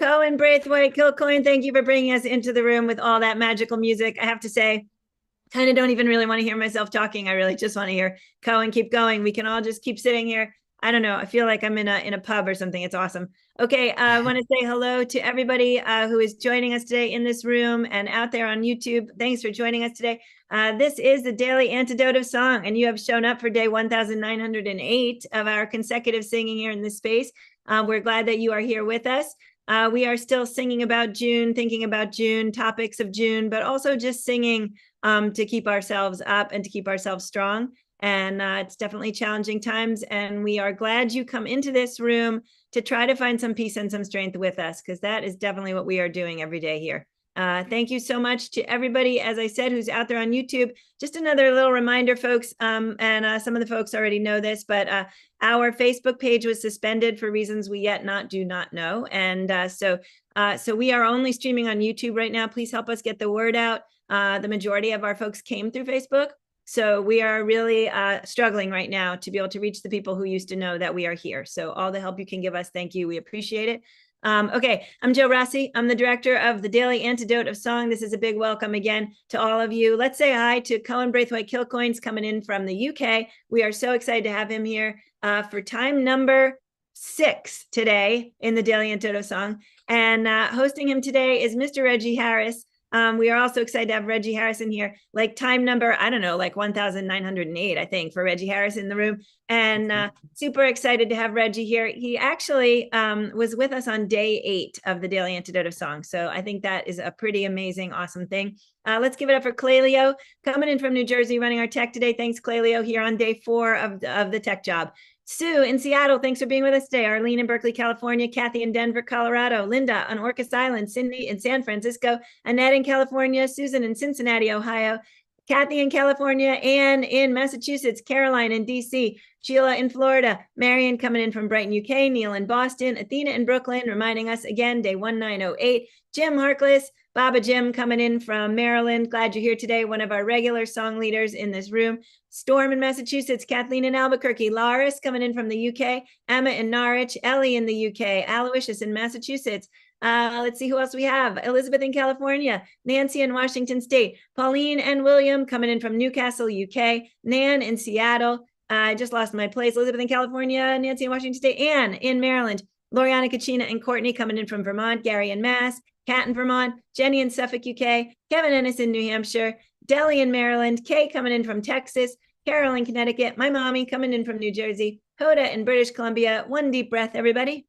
Cohen Braithwaite, Kilcoyne, thank you for bringing us into the room with all that magical music. I have to say, kind of don't even really want to hear myself talking. I really just want to hear Cohen keep going. We can all just keep sitting here. I don't know. I feel like I'm in a pub or something. It's awesome. Okay, I want to say hello to everybody who is joining us today in this room and out there on YouTube. Thanks for joining us today. This is the Daily Antidote of Song, and you have shown up for day 1908 of our consecutive singing here in this space. We're glad that you are here with us. We are still singing about June, thinking about June, topics of June, but also just singing to keep ourselves up and to keep ourselves strong. And it's definitely challenging times. And we are glad you come into this room to try to find some peace and some strength with us, because that is definitely what we are doing every day here. Thank you so much to everybody, as I said, who's out there on YouTube. Just another little reminder, folks, and some of the folks already know this, but our Facebook page was suspended for reasons we yet do not know. And so we are only streaming on YouTube right now. Please help us get the word out. The majority of our folks came through Facebook. So we are really struggling right now to be able to reach the people who used to know that we are here. So all the help you can give us, thank you. We appreciate it. Okay, I'm Jo Rossi. I'm the director of the Daily Antidote of Song. This is a big welcome again to all of you. Let's say hi to Cohen Braithwaite Kilcoyne's coming in from the UK. We are so excited to have him here for time number 6 today in the Daily Antidote of Song. And hosting him today is Mr. Reggie Harris. We are also excited to have Reggie Harris in here, like time number, I don't know, like 1908, I think, for Reggie Harris in the room. And super excited to have Reggie here. He actually was with us on day 8 of the Daily Antidote of Song. So I think that is a pretty amazing, awesome thing. Let's give it up for Clelio, coming in from New Jersey, running our tech today. Thanks, Clelio, here on day 4 of the tech job. Sue in Seattle, thanks for being with us today. Arlene in Berkeley, California. Kathy in Denver, Colorado. Linda on Orcas Island. Cindy in San Francisco. Annette in California. Susan in Cincinnati, Ohio. Kathy in California. Anne in Massachusetts. Caroline in DC. Sheila in Florida. Marion coming in from Brighton, UK. Neil in Boston. Athena in Brooklyn, reminding us again, day 1908. Jim Harkless. Baba Jim coming in from Maryland. Glad you're here today. One of our regular song leaders in this room. Storm in Massachusetts. Kathleen in Albuquerque. Laris coming in from the UK. Emma in Norwich. Ellie in the UK. Aloysius in Massachusetts. Let's see who else we have. Elizabeth in California. Nancy in Washington State. Pauline and William coming in from Newcastle, UK. Nan in Seattle. I just lost my place. Elizabeth in California. Nancy in Washington State. Anne in Maryland. Loriana, Kachina, and Courtney coming in from Vermont. Gary in Mass. Kat in Vermont, Jenny in Suffolk, UK, Kevin Ennis in New Hampshire, Deli in Maryland, Kay coming in from Texas, Carol in Connecticut, my mommy coming in from New Jersey, Hoda in British Columbia. One deep breath, everybody.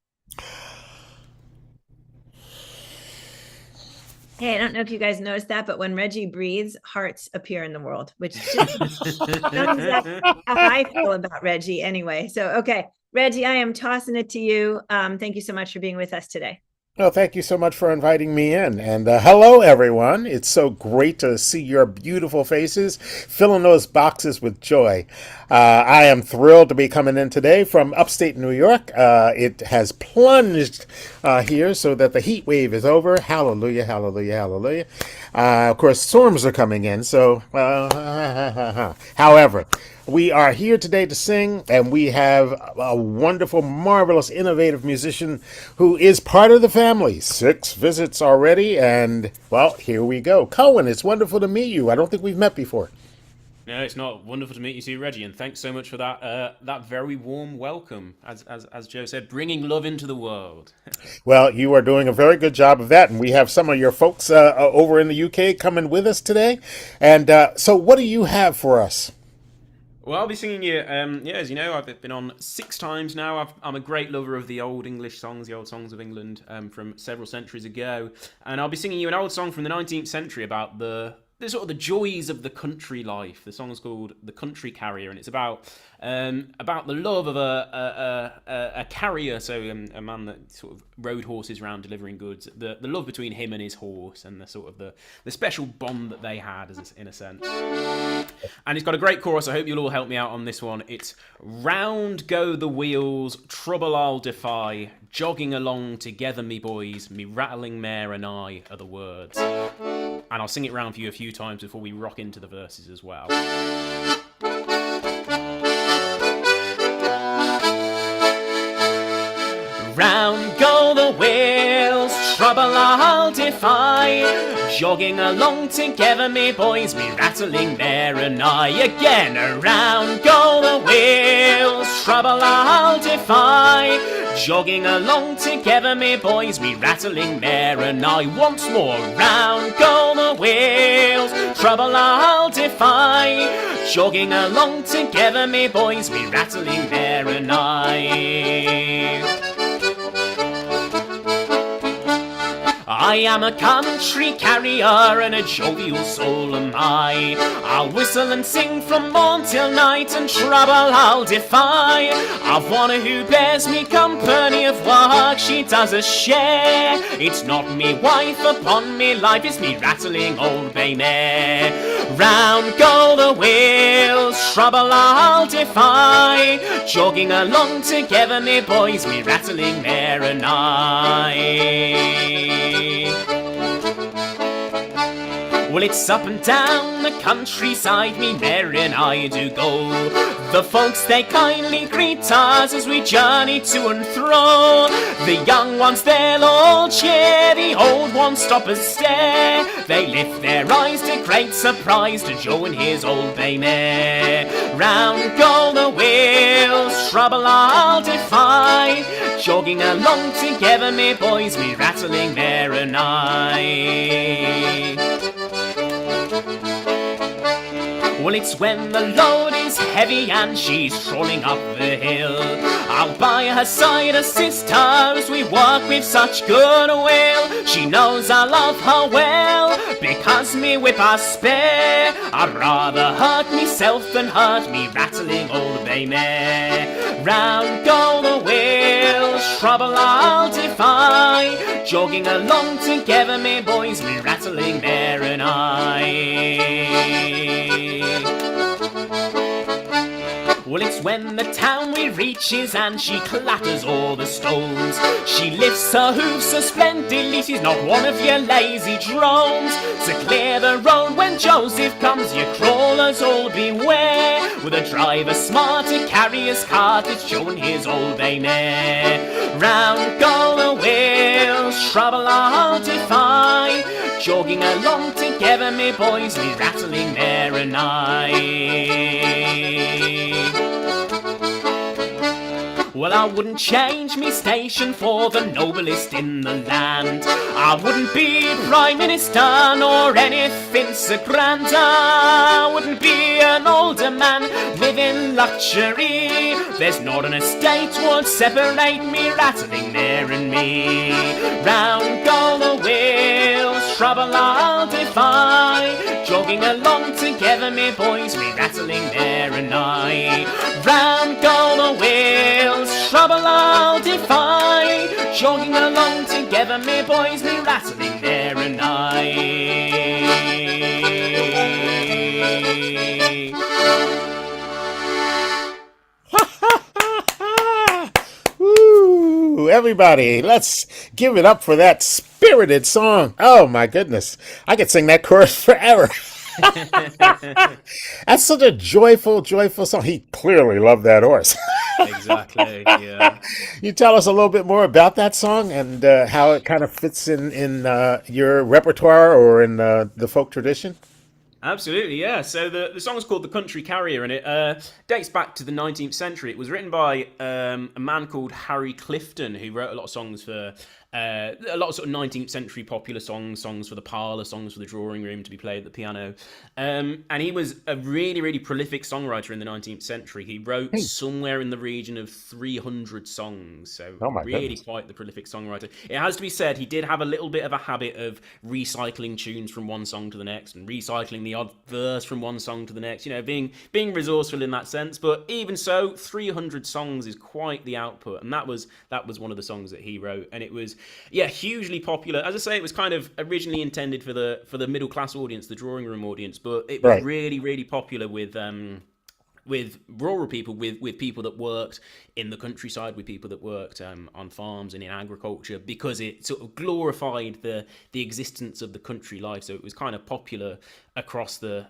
Hey, I don't know if you guys noticed that, but when Reggie breathes, hearts appear in the world, which just sums up how I feel about Reggie anyway. So, okay, Reggie, I am tossing it to you. Thank you so much for being with us today. Well, thank you so much for inviting me in. And hello, everyone. It's so great to see your beautiful faces, filling those boxes with joy. I am thrilled to be coming in today from upstate New York. It has plunged here so that the heat wave is over. Hallelujah, hallelujah, hallelujah. Of course, storms are coming in. So, however, we are here today to sing, and we have a wonderful, marvelous, innovative musician who is part of the family. 6 visits already, and, well, here we go. Cohen, it's wonderful to meet you. I don't think we've met before. No, it's not. Wonderful to meet you too, Reggie, and thanks so much for that very warm welcome. As Joe said, bringing love into the world. Well, you are doing a very good job of that, and we have some of your folks over in the UK coming with us today. And so what do you have for us? Well, I'll be singing you, as you know, I've been on 6 times now. I'm a great lover of the old English songs, the old songs of England from several centuries ago. And I'll be singing you an old song from the 19th century about the sort of the joys of the country life. The song's called "The Country Carrier," and it's about the love of a carrier, so a man that sort of rode horses around delivering goods. The love between him and his horse, and the sort of the special bond that they had, in a sense. And it's got a great chorus. I hope you'll all help me out on this one. It's "Round go the wheels, trouble I'll defy. Jogging along together, me boys, me rattling mare and I are the words." And I'll sing it round for you a few times before we rock into the verses as well. Round go the wheels, I'll defy. Jogging along together, me boys, me rattling mare and I. Again, around go the wheels, trouble I'll defy. Jogging along together, me boys, me rattling mare and I. Once more, round go the wheels, trouble I'll defy. Jogging along together, me boys, me rattling mare and I. I am a country carrier and a jovial soul am I. I'll whistle and sing from morn till night and trouble I'll defy. I've one who bears me company of work, she does a share. It's not me wife upon me life, it's me rattling old bay mare. Round go the wheels, trouble I'll defy. Jogging along together, me boys, me rattling mare and I. Well, it's up and down the countryside, me mare and I do go. The folks, they kindly greet us as we journey to and fro. The young ones, they'll all cheer, the old ones stop and stare. They lift their eyes to great surprise to Joe and his old bay mare. Round go the wheels, trouble I'll defy. Jogging along together, me boys, me rattling mare and I. Well, it's when the load is heavy and she's strolling up the hill. I'll by her side assist her as we work with such goodwill. She knows I love her well, because me whip I spare. I'd rather hurt myself than hurt me rattling old bay mare. Round go the wheels, trouble I'll defy. Jogging along together, me boys, me rattling mare and I. Well, it's when the town we reaches and she clatters all the stones. She lifts her hoofs so splendidly, she's not one of your lazy drones. To clear the road when Joseph comes, you crawlers all beware. With a driver smart to carry his cart, it's showing his old bay mare. Round go the wheels, trouble I'll defy. Jogging along together, me boys, me rattling mare and I. Well, I wouldn't change me station for the noblest in the land. I wouldn't be Prime Minister nor anything so grand. I wouldn't be an older man living luxury. There's not an estate would separate me rattling mare and me. Round go the wheels, trouble I'll defy. Jogging along together, me boys, me rattling mare and I. Round go the wheels, trouble I'll defy. Jogging along together, me boys, me rattling mare and I. Woo! Everybody, let's give it up for that spirited song. Oh my goodness, I could sing that chorus forever. That's such a joyful song. He clearly loved that horse. Exactly, yeah. You tell us a little bit more about that song and how it kind of fits in your repertoire or in the folk tradition? Absolutely, yeah. So the song is called The Country Carrier, and it dates back to the 19th century. It was written by a man called Harry Clifton, who wrote a lot of songs for a lot of sort of 19th century popular songs for the parlour, songs for the drawing room to be played at the piano. And he was a really, really prolific songwriter in the 19th century. He wrote somewhere in the region of 300 songs, so really quite the prolific songwriter. It has to be said, he did have a little bit of a habit of recycling tunes from one song to the next and recycling the odd verse from one song to the next, you know, being resourceful in that sense. But even so, 300 songs is quite the output, and that was one of the songs that he wrote, and it was hugely popular. As I say, it was kind of originally intended for the middle class audience, the drawing room audience, but it was really, really popular with rural people, with people that worked in the countryside, with people that worked on farms and in agriculture, because it sort of glorified the existence of the country life. So it was kind of popular across the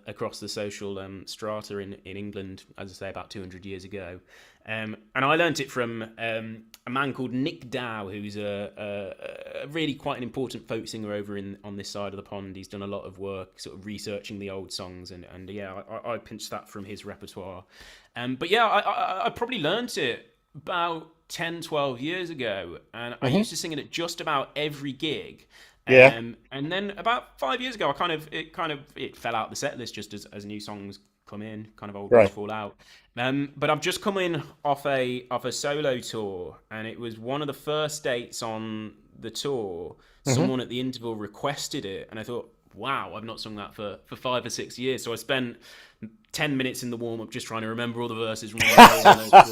social strata in England, as I say, about 200 years ago. And I learnt it from a man called Nick Dow, who's a really quite an important folk singer over on this side of the pond. He's done a lot of work sort of researching the old songs, and yeah, I pinched that from his repertoire. But yeah, I probably learnt it about 10, 12 years ago, and I used to sing it at just about every gig. Yeah. And then about 5 years ago, it fell out the set list just as new songs come in, kind of old ones Right. fall out. But I've just come in off a solo tour, and it was one of the first dates on the tour. Someone at the interval requested it, and I thought, wow, I've not sung that for 5 or 6 years. So I spent 10 minutes in the warm up just trying to remember all the verses, remember all the notes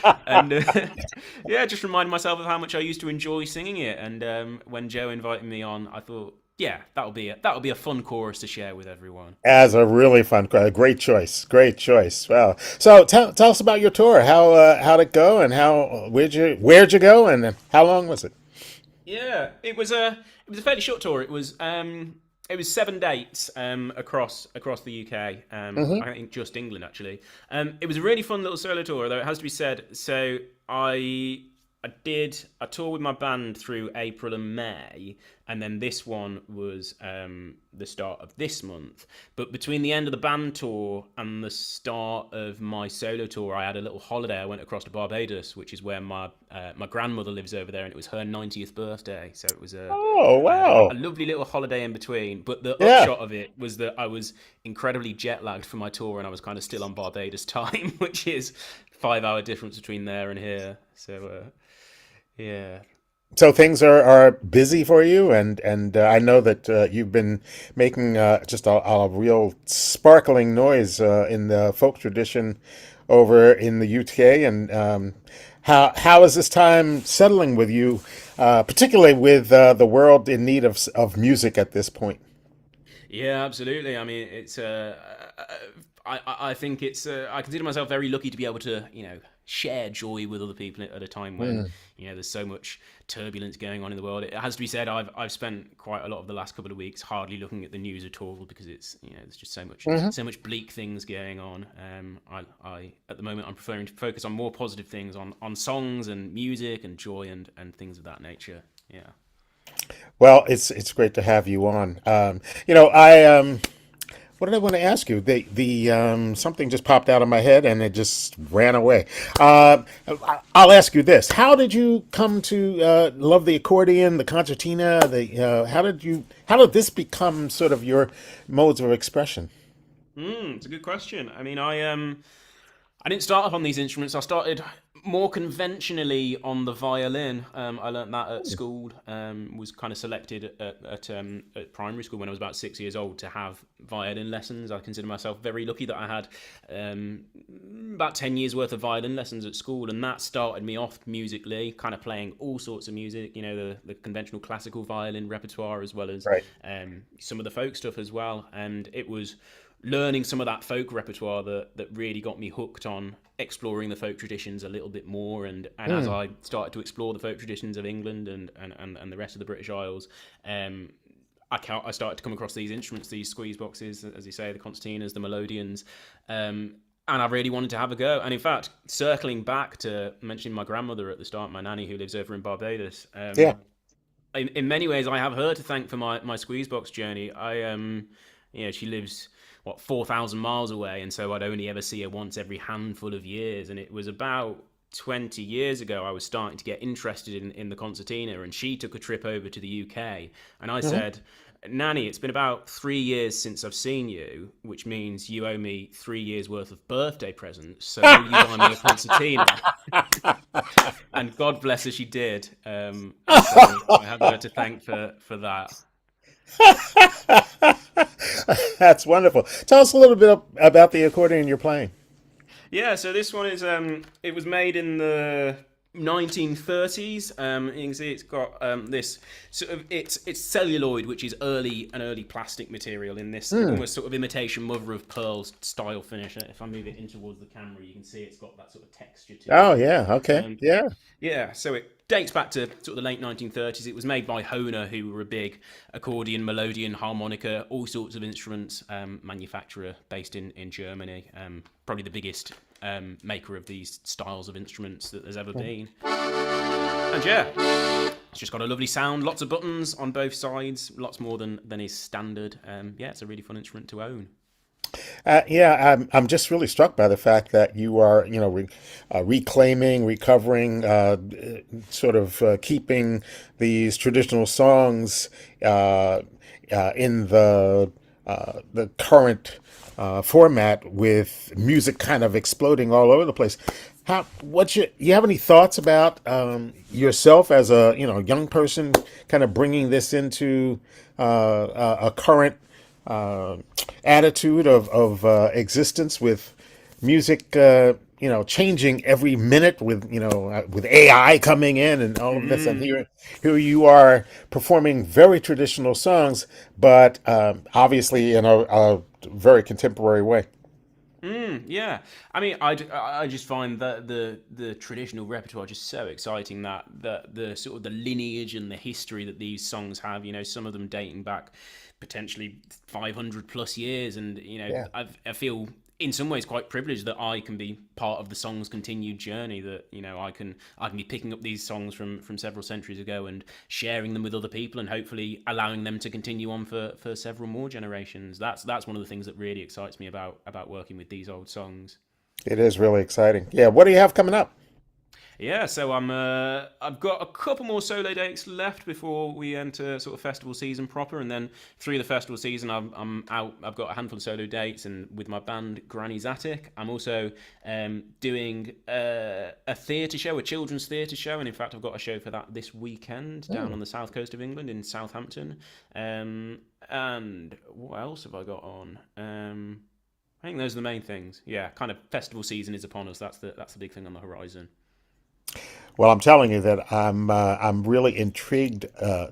were. And yeah, just reminding myself of how much I used to enjoy singing it. And when Joe invited me on, I thought, yeah, that'll be a fun chorus to share with everyone. As a really fun, great choice, great choice. Wow. So tell us about your tour. How'd it go, and where'd you go, and how long was it? Yeah, it was a fairly short tour. It was 7 dates across the UK. I think just England actually. It was a really fun little solo tour, though it has to be said. So I did a tour with my band through April and May, and then this one was the start of this month. But between the end of the band tour and the start of my solo tour, I had a little holiday. I went across to Barbados, which is where my grandmother lives over there, and it was her 90th birthday. So it was a lovely little holiday in between. But the upshot of it was that I was incredibly jet lagged for my tour, and I was kind of still on Barbados time, which is 5-hour difference between there and here. So yeah. So things are busy for you, and I know that you've been making just a real sparkling noise in the folk tradition over in the UK. And how is this time settling with you, particularly with the world in need of music at this point? Yeah, absolutely. I mean, it's I think it's I consider myself very lucky to be able to share joy with other people at a time when there's so much turbulence going on in the world. It has to be said, I've spent quite a lot of the last couple of weeks hardly looking at the news at all, because it's there's just so much bleak things going on. I at the moment I'm preferring to focus on more positive things, on songs and music and joy and things of that nature. Yeah. Well, it's great to have you on. What did I want to ask you? The something just popped out of my head and it just ran away. I'll ask you this: how did you come to love the accordion, the concertina? How did this become sort of your modes of expression? It's a good question. I mean, I didn't start off on these instruments. I started more conventionally on the violin. I learnt that at school. Was kind of selected at primary school when I was about 6 years old to have violin lessons. I consider myself very lucky that I had about 10 years worth of violin lessons at school, and that started me off musically, kind of playing all sorts of music. The conventional classical violin repertoire, as well as some of the folk stuff as well. And it was learning some of that folk repertoire that really got me hooked on exploring the folk traditions a little bit more, and as I started to explore the folk traditions of England and the rest of the British Isles, I started to come across these instruments, these squeeze boxes, as you say, the concertinas, the melodeons, and I really wanted to have a go. And in fact, circling back to mentioning my grandmother at the start, my nanny who lives over in Barbados, in many ways I have her to thank for my squeeze box journey. She lives 4,000 miles away, and so I'd only ever see her once every handful of years. And it was about 20 years ago I was starting to get interested in the concertina, and she took a trip over to the UK, and I said, Nanny, it's been about 3 years since I've seen you, which means you owe me 3 years worth of birthday presents, so will you buy me a concertina? And God bless her, she did. So I have her to thank for that. That's wonderful. Tell us a little bit about the accordion you're playing. Yeah, so this one is it was made in the 1930s. You can see it's got this sort of it's celluloid, which is an early plastic material in this almost sort of imitation mother of pearl style finish. If I move it in towards the camera, you can see it's got that sort of texture to it. Oh yeah, okay, yeah. So it dates back to sort of the late 1930s. It was made by Hohner, who were a big accordion, melodeon, harmonica, all sorts of instruments manufacturer based in Germany. Probably the biggest maker of these styles of instruments that there's ever been. And yeah, it's just got a lovely sound, lots of buttons on both sides, lots more than is standard. Yeah, it's a really fun instrument to own. I'm just really struck by the fact that you are, reclaiming, recovering, keeping these traditional songs in the current format, with music kind of exploding all over the place. You have any thoughts about yourself as a young person, kind of bringing this into a current attitude of existence, with music changing every minute, with AI coming in and all of this, and here you are performing very traditional songs, but obviously in a very contemporary way. Yeah, I mean, I just find that the traditional repertoire just so exciting, that the sort of the lineage and the history that these songs have. Some of them dating back potentially 500 plus years, and Yeah. I feel in some ways quite privileged that I can be part of the song's continued journey. That I can be picking up these songs from several centuries ago and sharing them with other people, and hopefully allowing them to continue on for several more generations. That's one of the things that really excites me about working with these old songs. It is really exciting. Yeah, what do you have coming up? Yeah, so I've got a couple more solo dates left before we enter sort of festival season proper, and then through the festival season I'm out. I've got a handful of solo dates, and with my band Granny's Attic. I'm also doing a theatre show, a children's theatre show, and in fact I've got a show for that this weekend down on the south coast of England in Southampton. And what else have I got on? I think those are the main things. Yeah, kind of festival season is upon us. That's the big thing on the horizon. Well, I'm telling you that I'm really intrigued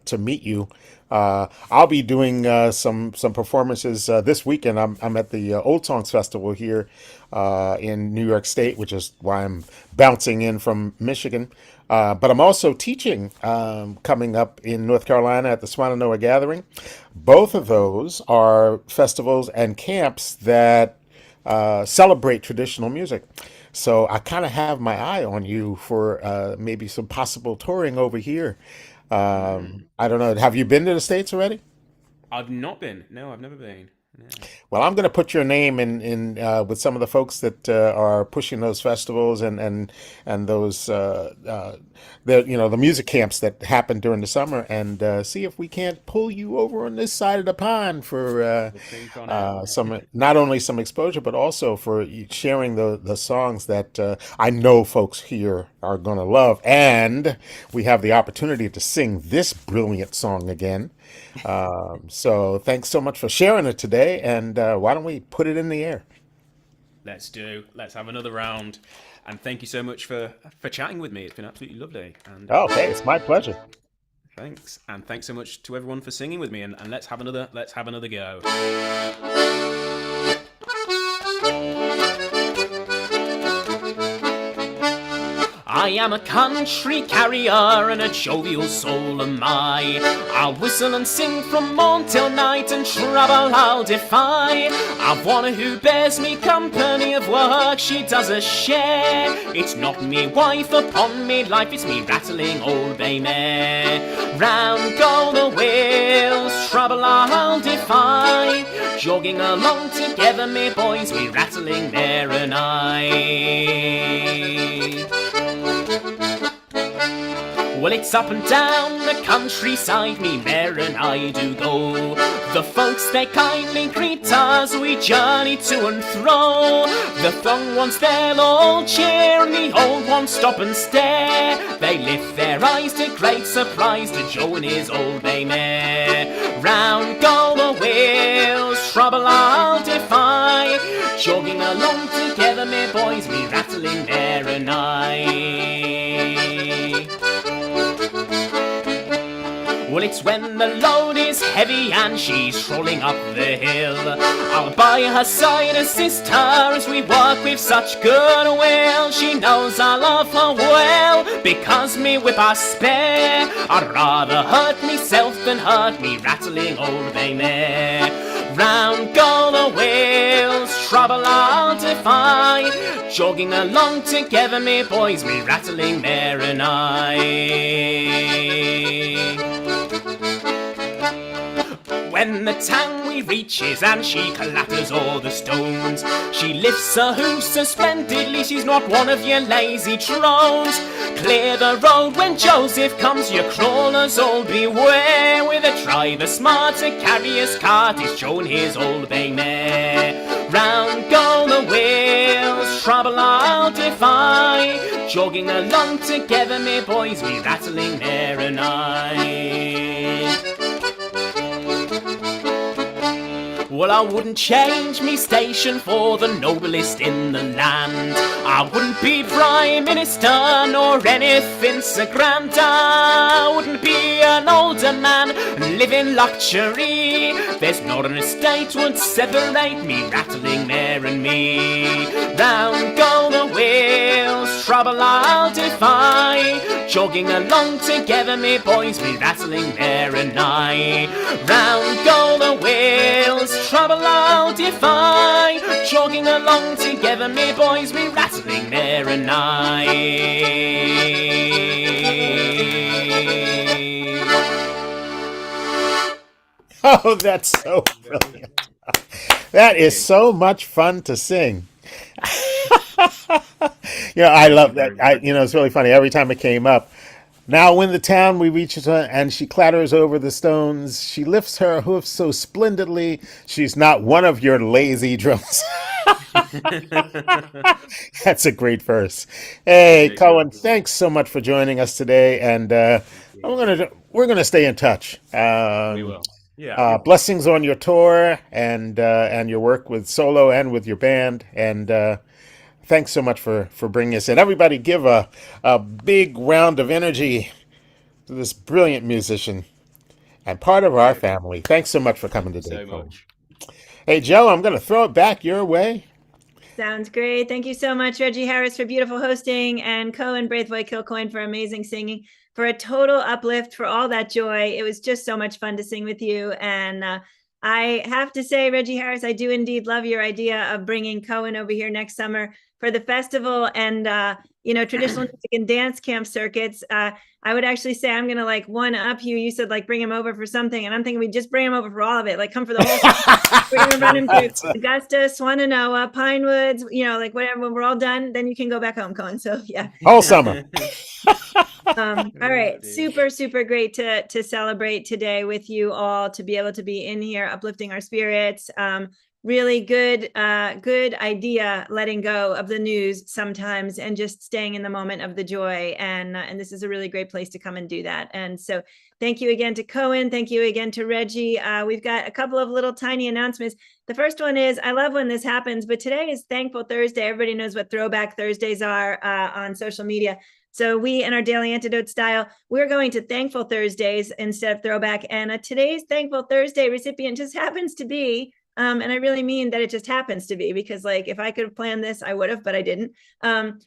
to meet you. I'll be doing some performances this weekend. I'm at the Old Songs Festival here in New York State, which is why I'm bouncing in from Michigan. But I'm also teaching coming up in North Carolina at the Swananoa Gathering. Both of those are festivals and camps that celebrate traditional music. So I kind of have my eye on you for maybe some possible touring over here. I don't know. Have you been to the States already? I've not been. No, I've never been. No. Well, I'm going to put your name in with some of the folks that are pushing those festivals and those the music camps that happen during the summer, and see if we can't pull you over on this side of the pond for some, not only some exposure, but also for sharing the songs that I know folks here are going to love, and we have the opportunity to sing this brilliant song again. So thanks so much for sharing it today, and why don't we put it in the air? Let's have another round, and thank you so much for chatting with me. It's been absolutely lovely. And Okay, it's my pleasure. thanks, and thanks so much to everyone for singing with me, and let's have another go. I am a country carrier and a jovial soul am I. I'll whistle and sing from morn till night, and trouble I'll defy. I've one who bears me company, of work she does a share. It's not me wife upon me life, it's me rattling old bay mare. Round go the wheels, trouble I'll defy. Jogging along together, me boys, we rattling mare and I. Well, it's up and down the countryside, me mare and I do go. The folks, they kindly greet us, we journey to and fro. The young ones, they'll all cheer, and the old ones stop and stare. They lift their eyes to great surprise to Joe and his old bay mare. Round go the wheels, trouble I'll defy. Jogging along together, me boys, me rattling mare and I. Well, it's when the load is heavy and she's strolling up the hill. I'll by her side assist her as we work with such good will. She knows I love her well, because me whip I spare. I'd rather hurt myself than hurt me rattling old bay mare. Round go the wheels, trouble I'll defy. Jogging along together, me boys, me rattling mare and I. when the town we reaches and she clatters all the stones. She lifts her hoofs so splendidly, she's not one of your lazy drones. Clear the road when Joseph comes, your crawlers all beware. With a driver smart to carry his cart, he's shown his old bay mare. Round go the wheels, trouble I'll defy. Jogging along together, me boys, we rattling mare and I. Well, I wouldn't change me station for the noblest in the land. I wouldn't be Prime Minister nor anything so grand. I wouldn't be an older man and live in luxury. There's not an estate would separate me, rattling mare and me. Round go the wheels, trouble I'll defy. Jogging along together, me boys, we rattling mare and I. Round go the wheels, trouble I'll defy. Jogging along together, me boys, we rattling mare and I. Oh, that's so brilliant. That is so much fun to sing. I love that. It's really funny. Every time it came up, now when the town we reach and she clatters over the stones, she lifts her hoofs so splendidly, she's not one of your lazy drones. That's a great verse. Hey, Cohen, thanks so much for joining us today, and we're gonna stay in touch. We will. Yeah. Blessings on your tour and your work with solo and with your band, and thanks so much for bringing us in. Everybody give a big round of energy to this brilliant musician and part of our family. Thanks so much for coming today. So much. Hey, Joe, I'm going to throw it back your way. Sounds great. Thank you so much, Reggie Harris, for beautiful hosting, and Cohen Braithwaite Kilcoyne for amazing singing, for a total uplift, for all that joy. It was just so much fun to sing with you. And I have to say, Reggie Harris, I do indeed love your idea of bringing Cohen over here next summer for the festival and, traditional music and dance camp circuits. I would actually say I'm going to one up you. You said bring him over for something. And I'm thinking we just bring him over for all of it. Come for the whole we're going to run him through Augusta, Swannanoa, Pine Woods, whatever. When we're all done, then you can go back home, Cohen. So yeah. Whole summer. All right. Super, super great to celebrate today with you all, to be able to be in here, uplifting our spirits. Really good idea, letting go of the news sometimes and just staying in the moment of the joy. And this is a really great place to come and do that. And so thank you again to Cohen. Thank you again to Reggie. We've got a couple of little tiny announcements. The first one is, I love when this happens, but today is Thankful Thursday. Everybody knows what Throwback Thursdays are on social media. So we, in our Daily Antidote style, we're going to Thankful Thursdays instead of Throwback. And today's Thankful Thursday recipient just happens to be, and I really mean that it just happens to be, because if I could have planned this, I would have, but I didn't.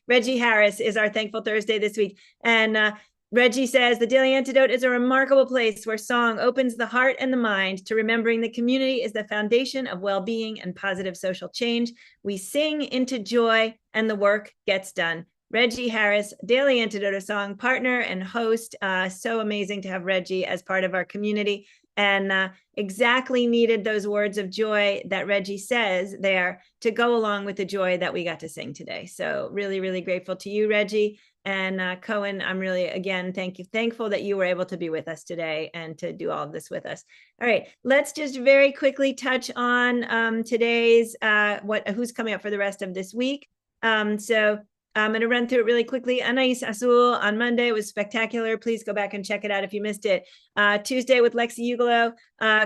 Reggie Harris is our Thankful Thursday this week. And Reggie says, the Daily Antidote is a remarkable place where song opens the heart and the mind to remembering the community is the foundation of well-being and positive social change. We sing into joy and the work gets done. Reggie Harris, Daily Antidote song partner and host. So amazing to have Reggie as part of our community, and exactly needed those words of joy that Reggie says there to go along with the joy that we got to sing today. So really, really grateful to you, Reggie. And Cohen, I'm really, again, thankful that you were able to be with us today and to do all of this with us. All right, let's just very quickly touch on today's, who's coming up for the rest of this week. So I'm going to run through it really quickly. Anais Azul on Monday was spectacular. Please go back and check it out if you missed it. Tuesday with Lexi Ugolo,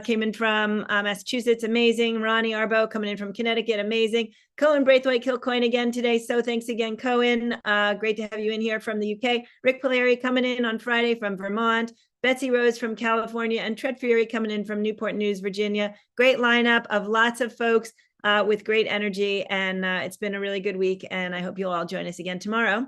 came in from Massachusetts, amazing. Ronnie Arbo coming in from Connecticut, amazing. Cohen Braithwaite Kilcoyne again today. So thanks again, Cohen. Great to have you in here from the UK. Rick Polari coming in on Friday from Vermont. Betsy Rose from California, and Tread Fury coming in from Newport News, Virginia. Great lineup of lots of folks with great energy, and it's been a really good week, and I hope you'll all join us again tomorrow.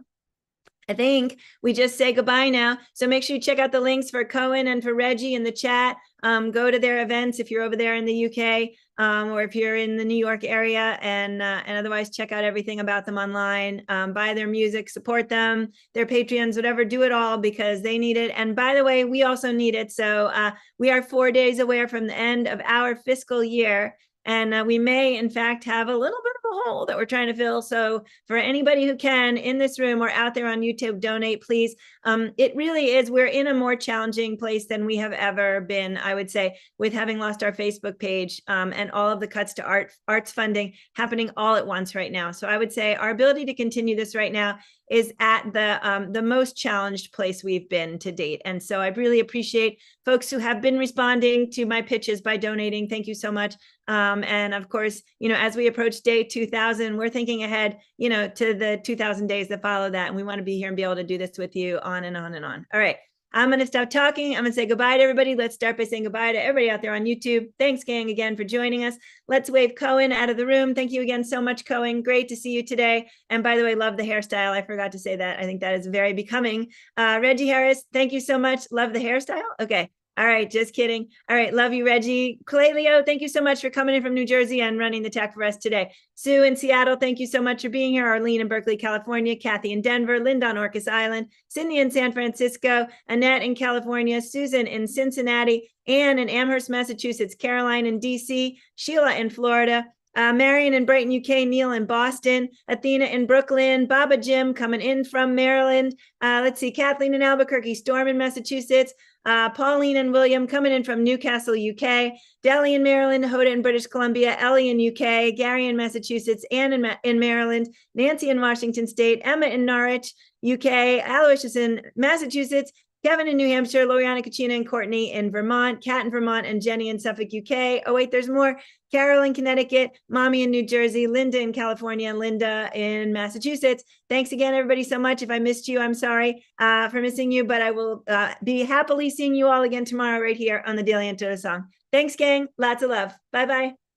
I think we just say goodbye now, so make sure you check out the links for Cohen and for Reggie in the chat. Go to their events if you're over there in the UK. or if you're in the New York area, and otherwise check out everything about them online. Buy their music, support them, their Patreons, whatever, do it all because they need it. And by the way, we also need it. So we are 4 days away from the end of our fiscal year. And we may, in fact, have a little bit of a hole that we're trying to fill. So for anybody who can in this room or out there on YouTube, donate, please. It really is, we're in a more challenging place than we have ever been, I would say, with having lost our Facebook page and all of the cuts to arts funding happening all at once right now. So I would say our ability to continue this right now is at the most challenged place we've been to date. And so I really appreciate folks who have been responding to my pitches by donating. Thank you so much. And of course, as we approach day 2000, we're thinking ahead, to the 2000 days that follow that. And we want to be here and be able to do this with you on and on and on. All right. I'm going to stop talking. I'm going to say goodbye to everybody. Let's start by saying goodbye to everybody out there on YouTube. Thanks, gang, again for joining us. Let's wave Cohen out of the room. Thank you again so much, Cohen. Great to see you today. And by the way, love the hairstyle. I forgot to say that. I think that is very becoming. Reggie Harris, thank you so much. Love the hairstyle. Okay. All right, just kidding. All right, love you, Reggie. Clelio, thank you so much for coming in from New Jersey and running the tech for us today. Sue in Seattle, thank you so much for being here. Arlene in Berkeley, California. Kathy in Denver. Linda on Orcas Island. Sydney in San Francisco. Annette in California. Susan in Cincinnati. Anne in Amherst, Massachusetts. Caroline in DC. Sheila in Florida. Marion in Brighton, UK, Neil in Boston, Athena in Brooklyn, Baba Jim coming in from Maryland. Let's see, Kathleen in Albuquerque, Storm in Massachusetts, Pauline and William coming in from Newcastle, UK, Delhi in Maryland, Hoda in British Columbia, Ellie in UK, Gary in Massachusetts, Anne in Maryland, Nancy in Washington State, Emma in Norwich, UK, Aloysius in Massachusetts, Kevin in New Hampshire, Loriana, Kachina, and Courtney in Vermont, Kat in Vermont, and Jenny in Suffolk, UK. Oh, wait, there's more. Carol in Connecticut, Mommy in New Jersey, Linda in California, and Linda in Massachusetts. Thanks again, everybody, so much. If I missed you, I'm sorry for missing you, but I will be happily seeing you all again tomorrow right here on the Daily Antidote Song. Thanks, gang. Lots of love. Bye-bye.